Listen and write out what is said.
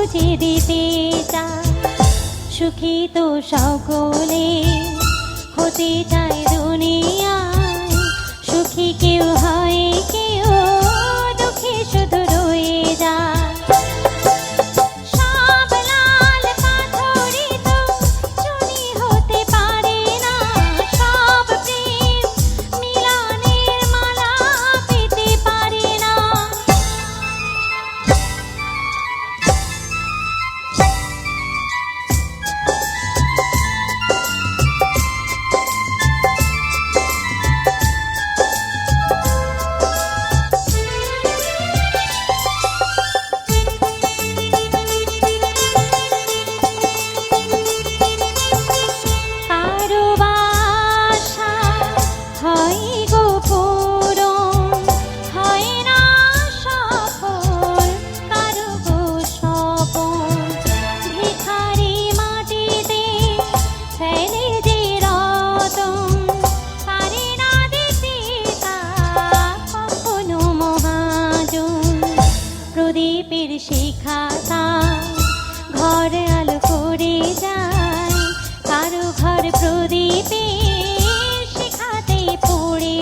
বুঝে দিতে চায়। সুখী তো সকলে হতে চায় দুনিয়ায়, সুখী কেউ হয় কেউ দুঃখী শুধু রয়ে যায়। সব লাল পাথরই তো চুনি হতে পারে না, সব প্রেম মিলনের মালা পেতে পারে না। কারো বাসা হয় গো পূরণ, হয় না সফল কারো গো স্বপন। ভিখারি মাটিতে ফেলে যে রতন, পারে না দিতে তা কখনো মহাজন। প্রদীপের শিখা তার ঘর আলো করে যায়, কারো ঘর প্রদীপে শিখাতে পড়ে